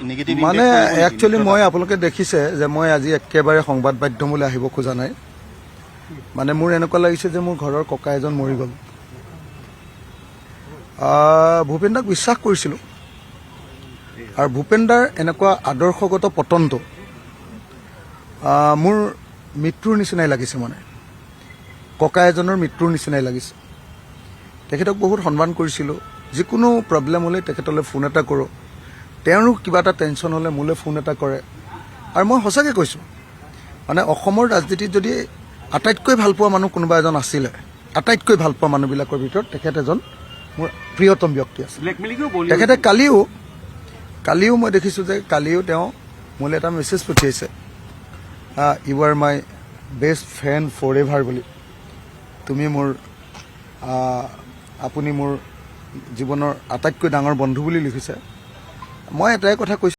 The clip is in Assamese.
মানে একচুৱেলি মই আপোনালোকে দেখিছে যে মই আজি একেবাৰে সংবাদ মাধ্যমলৈ আহিব খোজা নাই। মানে মোৰ এনেকুৱা লাগিছে যে মোৰ ঘৰৰ ককা এজন মৰি গ'ল। ভূপেন দাক বিশ্বাস কৰিছিলোঁ আৰু ভূপেন দাৰ এনেকুৱা আদৰ্শগত পতনটো মোৰ মৃত্যুৰ নিচিনাই লাগিছে। মানে ককা এজনৰ মৃত্যুৰ নিচিনাই লাগিছে। তেখেতক বহুত সন্মান কৰিছিলোঁ। যিকোনো প্ৰব্লেম হ'লে তেখেতলৈ ফোন এটা কৰোঁ, তেওঁৰো কিবা এটা টেনশ্যন হ'লে মোলৈ ফোন এটা কৰে। আৰু মই সঁচাকৈ কৈছোঁ, মানে অসমৰ ৰাজনীতিত যদি আটাইতকৈ ভাল পোৱা মানুহ কোনোবা এজন আছিলে, আটাইতকৈ ভাল পোৱা মানুহবিলাকৰ ভিতৰত তেখেত এজন মোৰ প্ৰিয়তম ব্যক্তি আছিল। তেখেতে কালিও মই দেখিছোঁ যে কালিও তেওঁ মোলৈ এটা মেছেজ পঠিয়াইছে, you are my best friend for ever বুলি। তুমি মোৰ আপুনি মোৰ জীৱনৰ আটাইতকৈ ডাঙৰ বন্ধু বুলি লিখিছে। মই এটাই কথা কৈছোঁ।